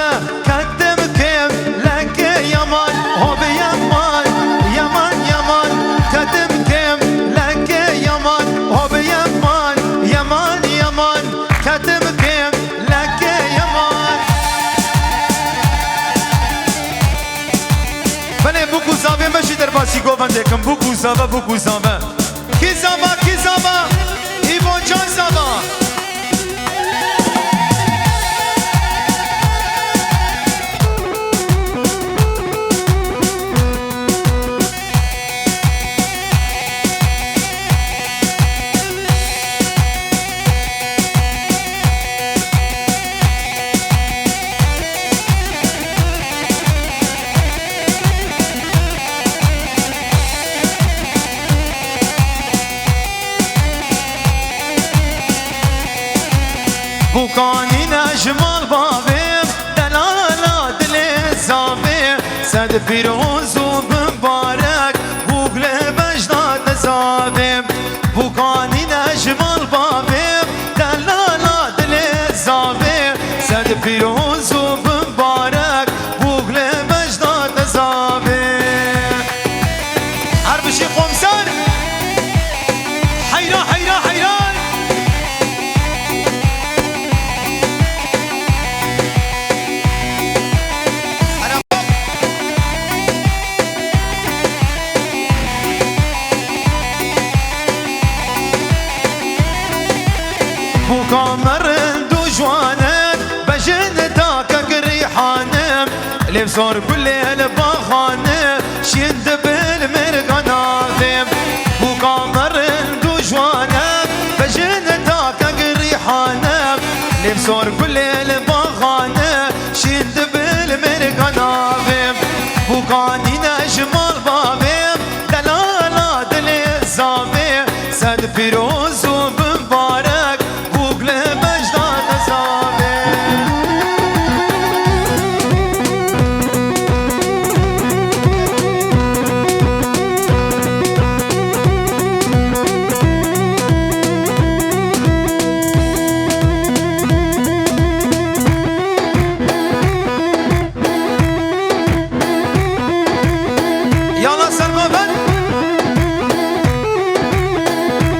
زابه کدم کم لکه یمان هو به یمان یمان یمان کدم کم لکه یمان هو به یمان یمان یمان کدم کم لکه یمان بله بوکو زابه مشی در باسی گوون دکم بوکو زابه کی زابه ایوان جان زابه بوكاني نجمال بابيم دلالا دلي زابيم سد فيروز ومبارك بوغل بجداد زابيم بوكاني نجمال بابيم دلالا دلي زابيم سد فيروز ومبارك بوغل بجداد زابيم عربشي قمصان حيران بوكامرن دو جوانن بجن تاكك ريحانم لبصور بالليل باخانم شد بالمرقناذم بوكامرن دو جوانن بجن تاكك ريحانم لبصور بالليل باخانم شد بالمرقناذم بوكاني نجمال بابم دلالا دلي زابم سد فيروز ومبارك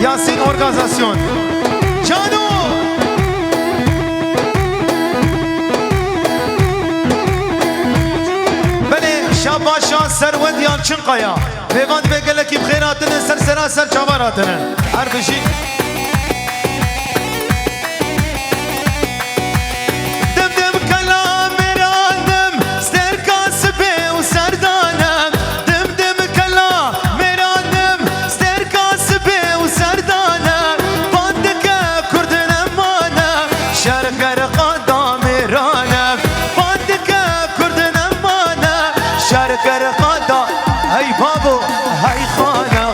Yasin Organizasyon Cano بله شباشا سرود یان چنقایا پیوند بگله کی بخیراتنه سر سر چاوراتنه هر بشی هاي بابو هاي خانة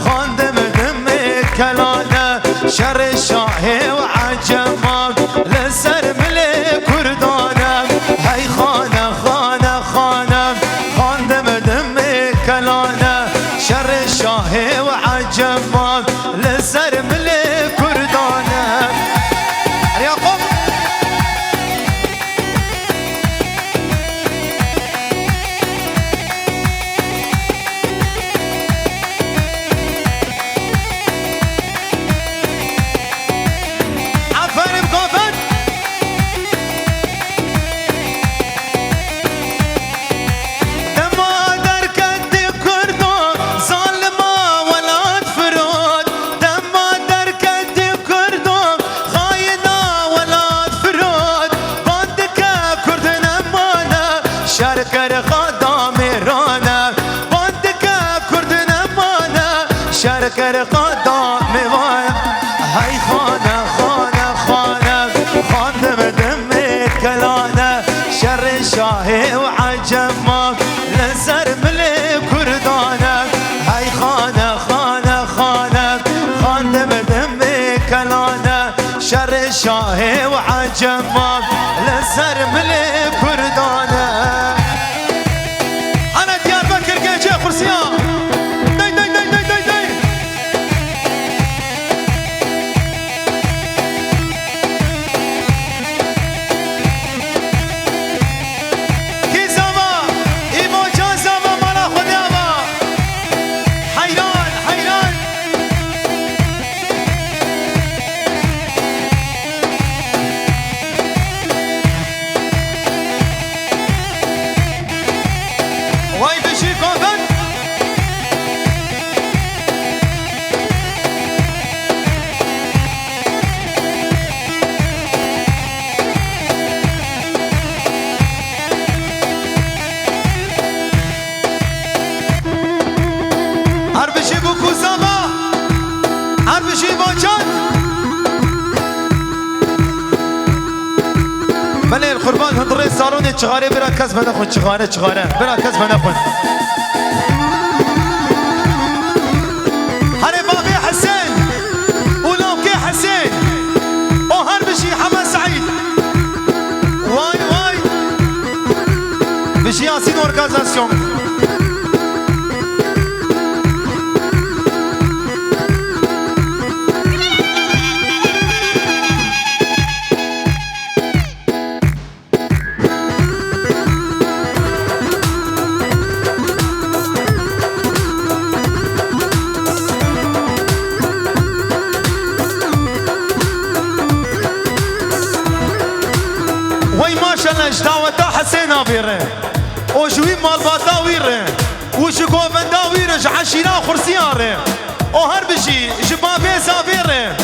خاندم دمك كلانة شر الشاهي وعجمام لسر ملك كردانة هاي خانة خاندم دمك كلانة شر الشاهي وعجمام لسر ملك كردانة رياقب شركر قدامي رانا بندك كردنا مانا شركر قدامي وانا هاي خانة خاندم دمي كلانا شر الشاهي وعجمك لسر ملك كردانا هاي خانة خاندم دمي كلانا شر الشاهي وعجمك لسر ملك كردانا بله القربان هندره سالون چغاره برا کس بنا خون چغاره برا کس بنا خون هره بابي حسين ولوكي حسين وهر بشي حمد سعيد واي بشي ياسين اورغانيزاسيون دعوتا حسين ابيره وجوي مالباتا ويره وشكوفندا ويره عشيرا خرسياره وهر بشي جبابي زابيره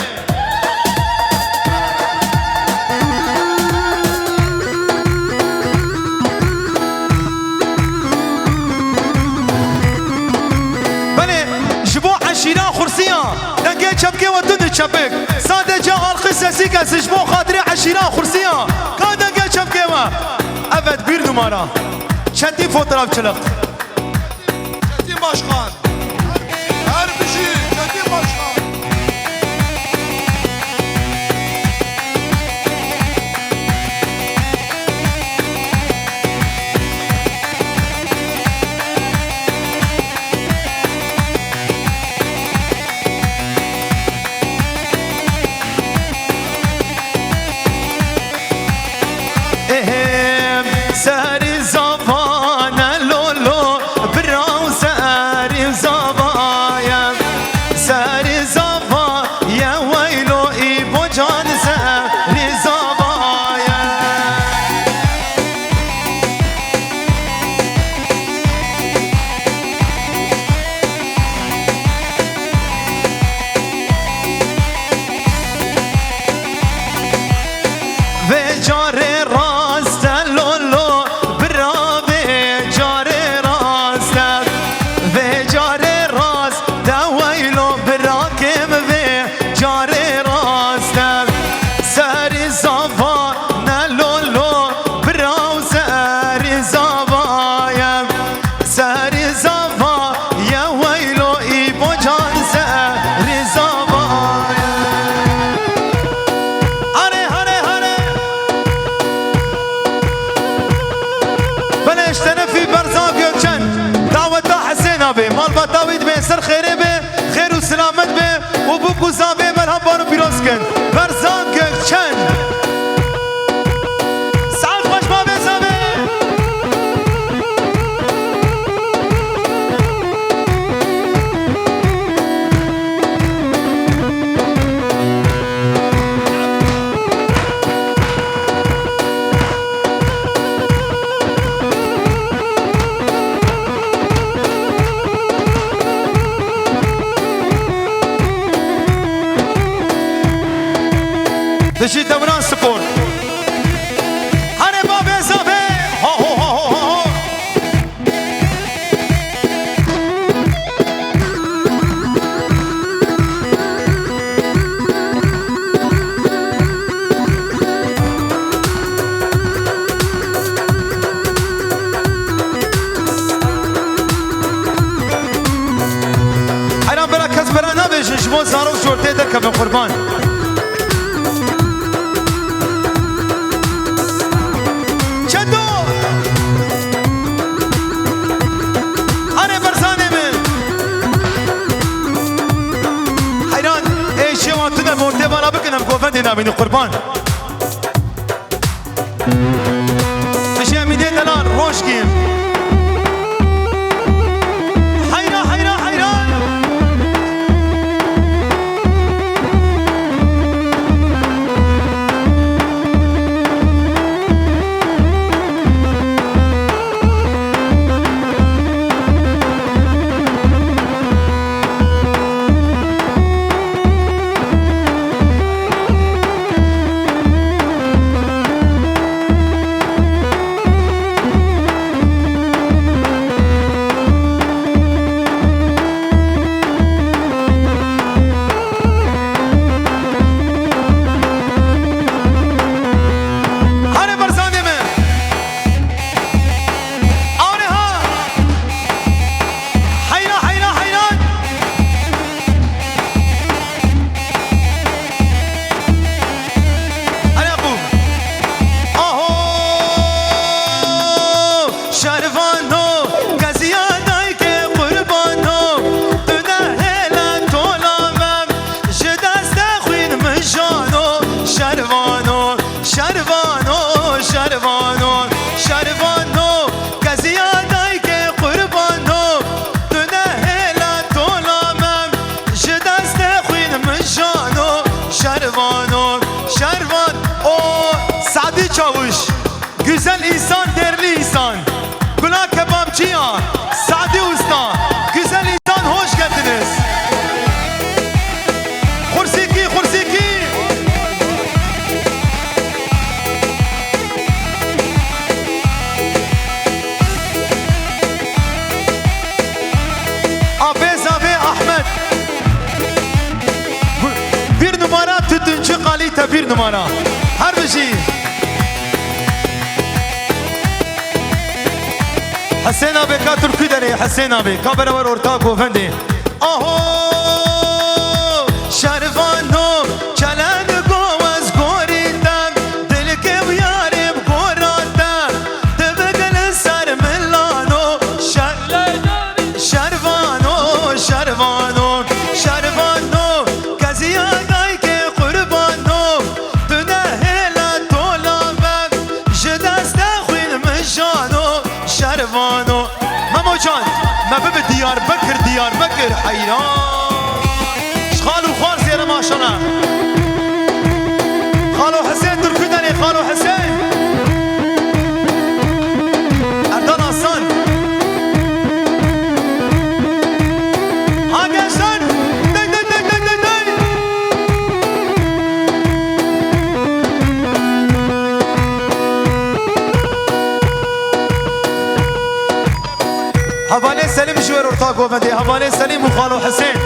بني جبو عشيرا خرسيا دنگي چبكي ودن چبك ساده القصه سيكا جبو خاطري عشيرا خرسيا كادنگي چبكي evet bir numara çetin fotoğrafçılık Çetin Başkan her bir şey Çetin Başkan سر خیره به خیر و سلامت به و بو گزابه مرهم بارو پیروز کن برزان گرچن سعال خوش بابه زابه دشی دوران سپور هره بابه زابه ها ها ها ها ها حیران برا کس برا نبیشن شما زارو شورته در کبه قربان بين القربان مشي ميدان دلال روشكيم حيران حيران حيران Güzel insan, değerli insan. Kula kebapçıya, Sadi Usta. Güzel insan, hoş geldiniz. Hursiki, Hursiki. Abez abi Ahmet. Bir numara tütüncü kalite bir numara. Her bir şey. Hüseyin abi ka Türkü deri Hüseyin abi ka beraber ortak govendi. Aho şervano çelen govaz gorinden dil ke yarim goradan devgel ser milano şervano şervano şervano kaziya gay ke qurbano düne hele tola je dasta khwin mejano şervano Memo Can mebebe Diyarbakır hayran Xalu Xars yere maşallah Xalu Hüseyin Türküdeni Xalu Hüseyin Erdal Hasan Ha gençler Dey dey dey dey dey dey Havale Selim şu ver ortak govendi Havale Selim ve Xalu Hüseyin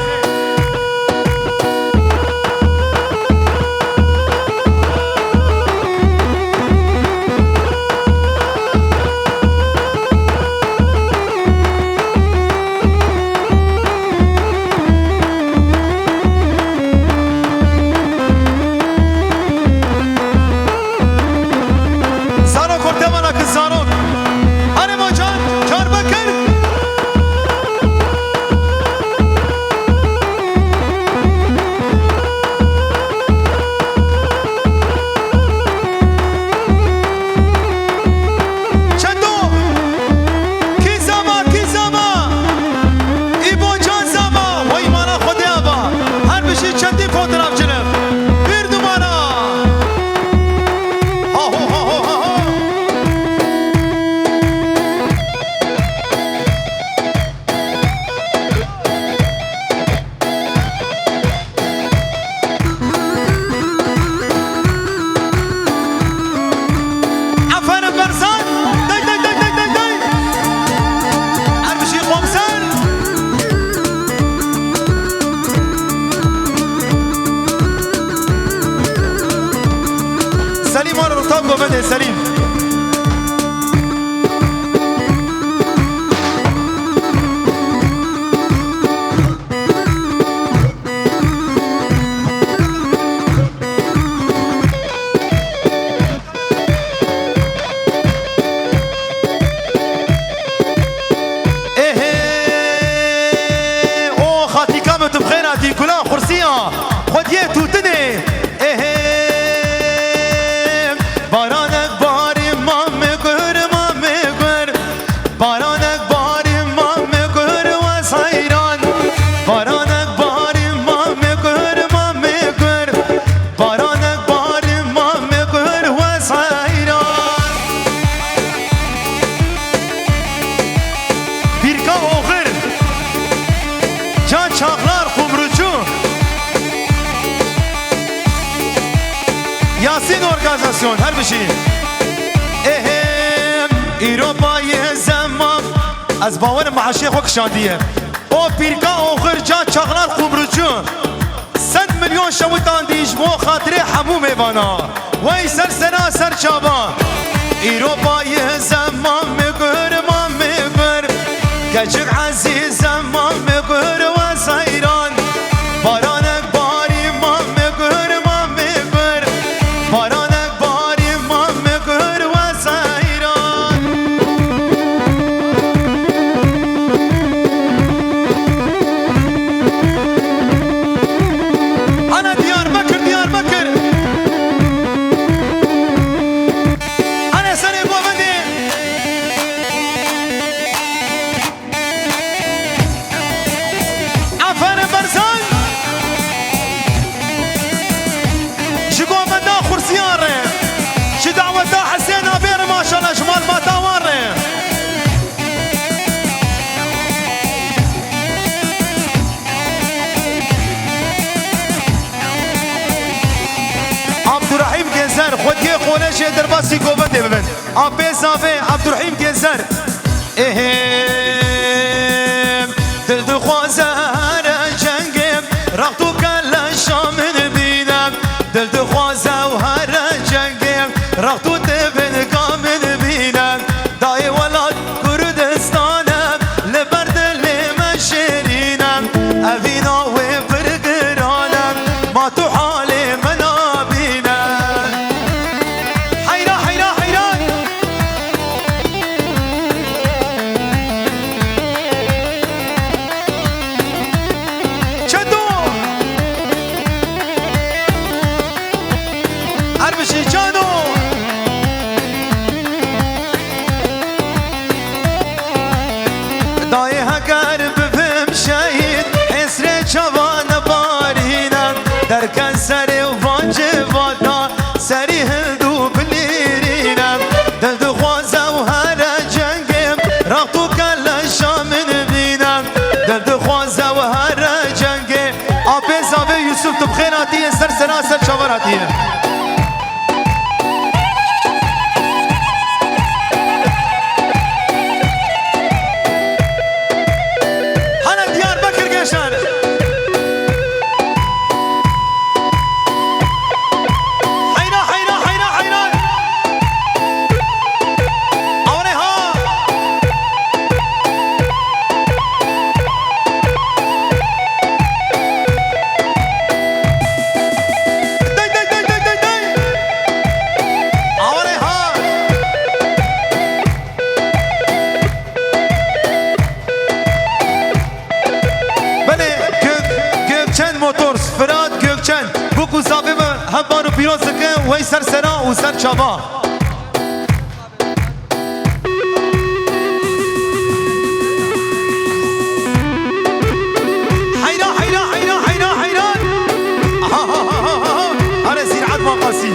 Zarok ortamana kız Zarok Hani Mocan Diyarbakır Govendi Selim o khatika metum khairati kula khursiya khodiye tutne Baranek bari mamme gör Baranek bari mamme gör ve sayran Baranek bari mamme gör Baranek bari mamme gör ve sayran Birka oğur Can çaklar kumrucu Yasin organizasyon her bir şey İropa'yı zaman Az bavarım mahaşiye xo kişandiye O pirka oğur can çaklar kumrucu 100 milyon şavutan diş bu hatire hamu mevana Vay ser sena ser çaba İropa'yı zaman mı gör Gecik aziz zaman mı gör ve sayran Baranek bari mamme gör Baranek bari mamme gör ve sayran Ana Diyarbakır Ana seni bu باشه در باسی گوبت ببین آبی صافی عبدالرحیم گزر دل دخوازه هر جنگم رختو کل شامن بینم دل دخوازه و هر جنگم رختو تبن کامل بینم دای ولاد کردستانم لبر دل من شیرینم اوینا و برگرانم ما تو حال من آبینم حیران حیران حیران چدو هر بشی جانو دای هگر ببم شهید حسر جوان بارینم در کسر وانج وادا سری هندو بلیرینم دل دخوازه و هر جنگم رختو کل شامن بینم دل دخوازه و هر جنگم آبی زاوی یوسف تو بخیراتیه سر سرا سر چاوراتیه هبارو پیروز که وی سر سرا و سر چابا حیران حیران حیران حیران حیران هره زیرعت مقاسی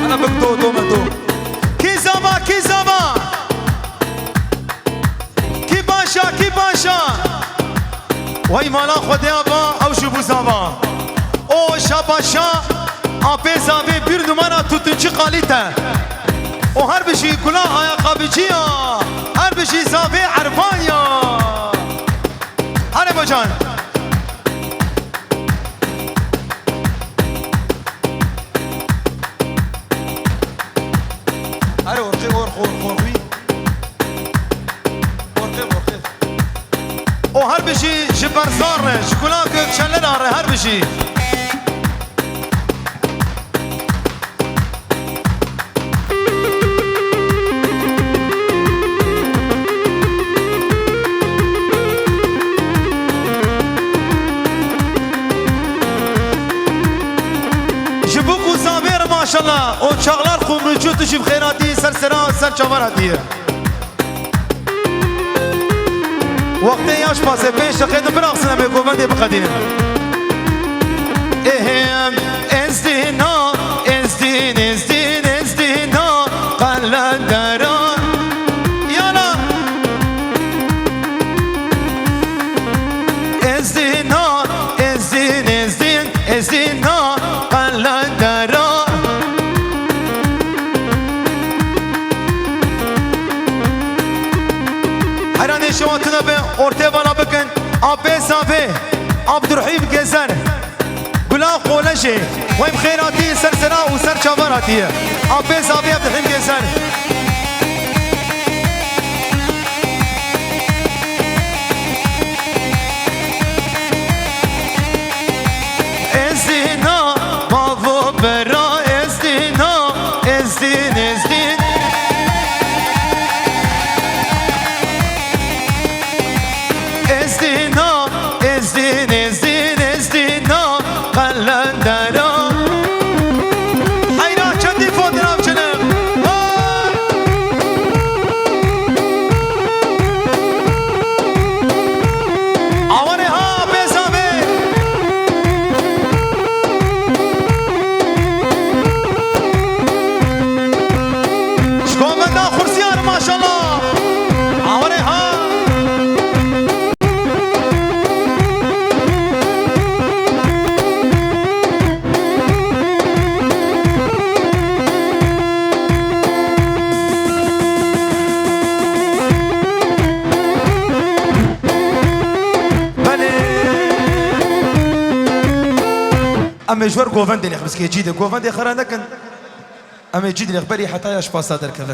انا بکتو دو مدو کی زابا کی زابا کی باشا کی باشا وای مالا خودیا با او شبو زاوا او شاباشا آبی زاوی بیر نمانا توتنچی قالیته او هر بشی کلا آیا قابیچیا هر بشی زاوی عرفانیا هره بجان هره ورقی ورقی او هر بشی جبر زاره شکلا که چله داره هر بشی جبوکو زابیر ماشالله او چاقلار خمرجو تو جب خیراتی سر سرا سر چاوراتیه وقتی یاش پاسه پیش دقیقه براقصنم به گوونده بقدینم اهم ازدینا ازدین ازدین ازدینا قلندران یالا ازدینا ازدین ازدین ازدینا قلندران حیرانی شما به ارته بالا بکن آبی صافی عبدالرحیم گزر گلا قولشه ویم خیراتی سر سرا و سر چاوراتیه آبی صافی عبدالرحیم گزر ازدینا بابو برا ازدینا ازدین ازدین ازدینا ازدین ازدین ازدینا قلندران حیران چندی فوترام چنم ام جوار گووند لیخ بس که جیده گووند خرا نکن ام جید لیخ بری حتی اش پاسا در کفن